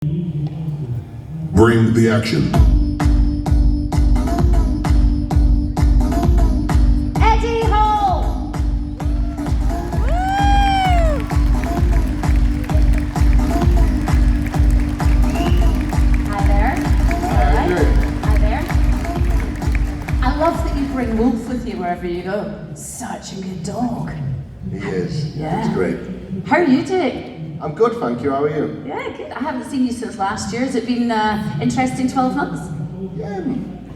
Bring the action. Eddie Hall! Hi there. How you doing? Hi there. I love that you bring Wolf with you wherever you go. Such a good dog. He is. Yeah. He's great. How are you doing? I'm good, thank you. How are you? Yeah, good. I haven't seen you since last year. Has it been interesting 12 months? Yeah.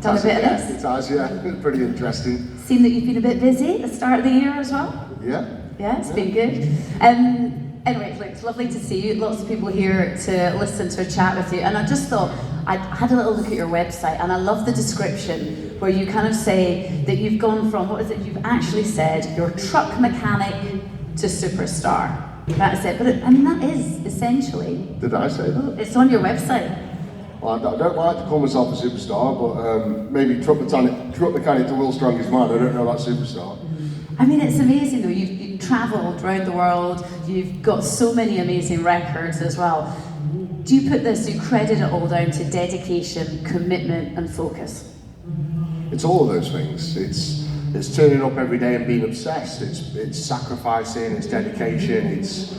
Done a bit of this? It has, yeah. It's pretty interesting. Seen that you've been a bit busy at the start of the year as well? Yeah. Yeah, it's been good. Anyway, look, it's lovely to see you. Lots of people here to listen to a chat with you. And I just thought, I had a little look at your website and I love the description where you kind of say that you've gone from, what is it, you've actually said, you're truck mechanic to superstar. That is it. But that is essentially... Did I say that? It's on your website. Well, I don't like to call myself a superstar, but maybe truck mechanic to world's strongest man. I don't know about superstar. I mean, it's amazing though. You've travelled around the world. You've got so many amazing records as well. Do you credit it all down to dedication, commitment and focus? It's all of those things. It's turning up every day and being obsessed. It's sacrificing, it's dedication, it's,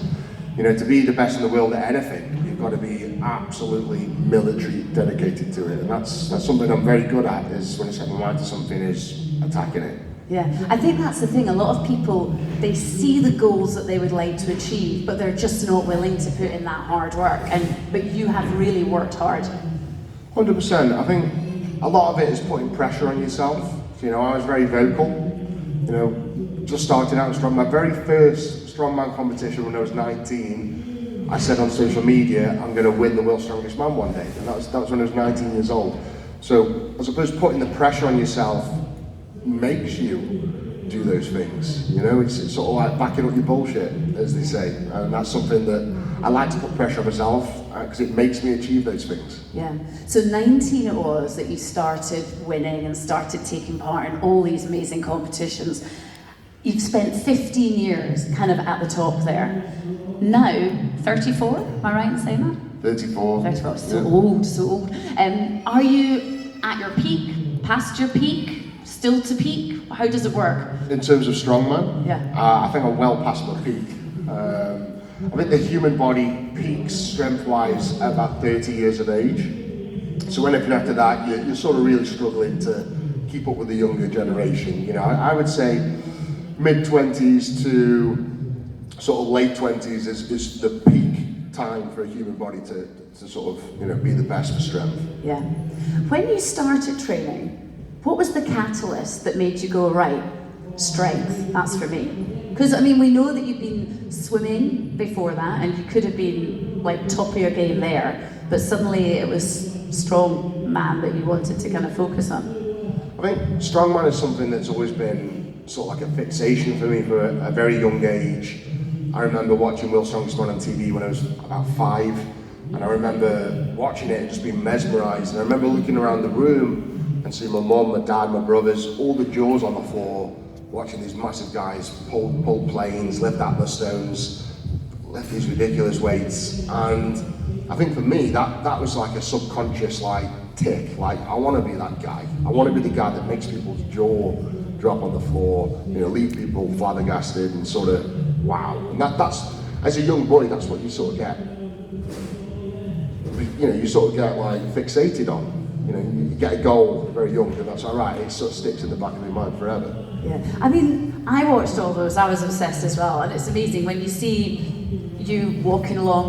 you know, to be the best in the world at anything, you've got to be absolutely military dedicated to it. And that's something I'm very good at, is when I set my mind to something, is attacking it. Yeah, I think that's the thing. A lot of people, they see the goals that they would like to achieve, but they're just not willing to put in that hard work. But you have really worked hard. 100%. I think a lot of it is putting pressure on yourself. You know, I was very vocal. You know, just starting out in strongman. My very first strongman competition when I was 19, I said on social media, I'm going to win the world's strongest man one day. And that was when I was 19 years old. So I suppose putting the pressure on yourself makes you do those things. You know, it's sort of like backing up your bullshit, as they say. And that's something that I like to put pressure on myself, because it makes me achieve those things. Yeah, so 19 it was that you started winning and started taking part in all these amazing competitions. You've spent 15 years kind of at the top there. Now, 34, am I right in saying that? 34. 34, so old, so old. Are you at your peak, past your peak, still to peak? How does it work? In terms of strongman, yeah. I think I'm well past my peak. I think the human body peaks strength-wise at about 30 years of age. So anything after that, you're sort of really struggling to keep up with the younger generation. You know, I would say mid-20s to sort of late 20s is the peak time for a human body to sort of, you know, be the best for strength. Yeah. When you started training, what was the catalyst that made you go, right, strength, that's for me? Because, I mean, we know that you've been swimming before that and you could have been, like, top of your game there, but suddenly it was strong man that you wanted to kind of focus on. I think strongman is something that's always been sort of like a fixation for me for a very young age. I remember watching World's Strongest Man on TV when I was about 5, and I remember watching it and just being mesmerised. And I remember looking around the room and seeing my mum, my dad, my brothers, all the jaws on the floor, watching these massive guys pull planes, lift Atlas stones, lift these ridiculous weights. And I think for me, that was like a subconscious like tick. Like, I want to be that guy. I want to be the guy that makes people's jaw drop on the floor, you know, leave people flabbergasted and sort of wow. And that's, as a young boy, that's what you sort of get. You know, you sort of get like fixated on. You know, you get a goal very young, and that's all right. It sort of sticks in the back of your mind forever. Yeah, I mean, I watched all those. I was obsessed as well, and it's amazing when you see you walking along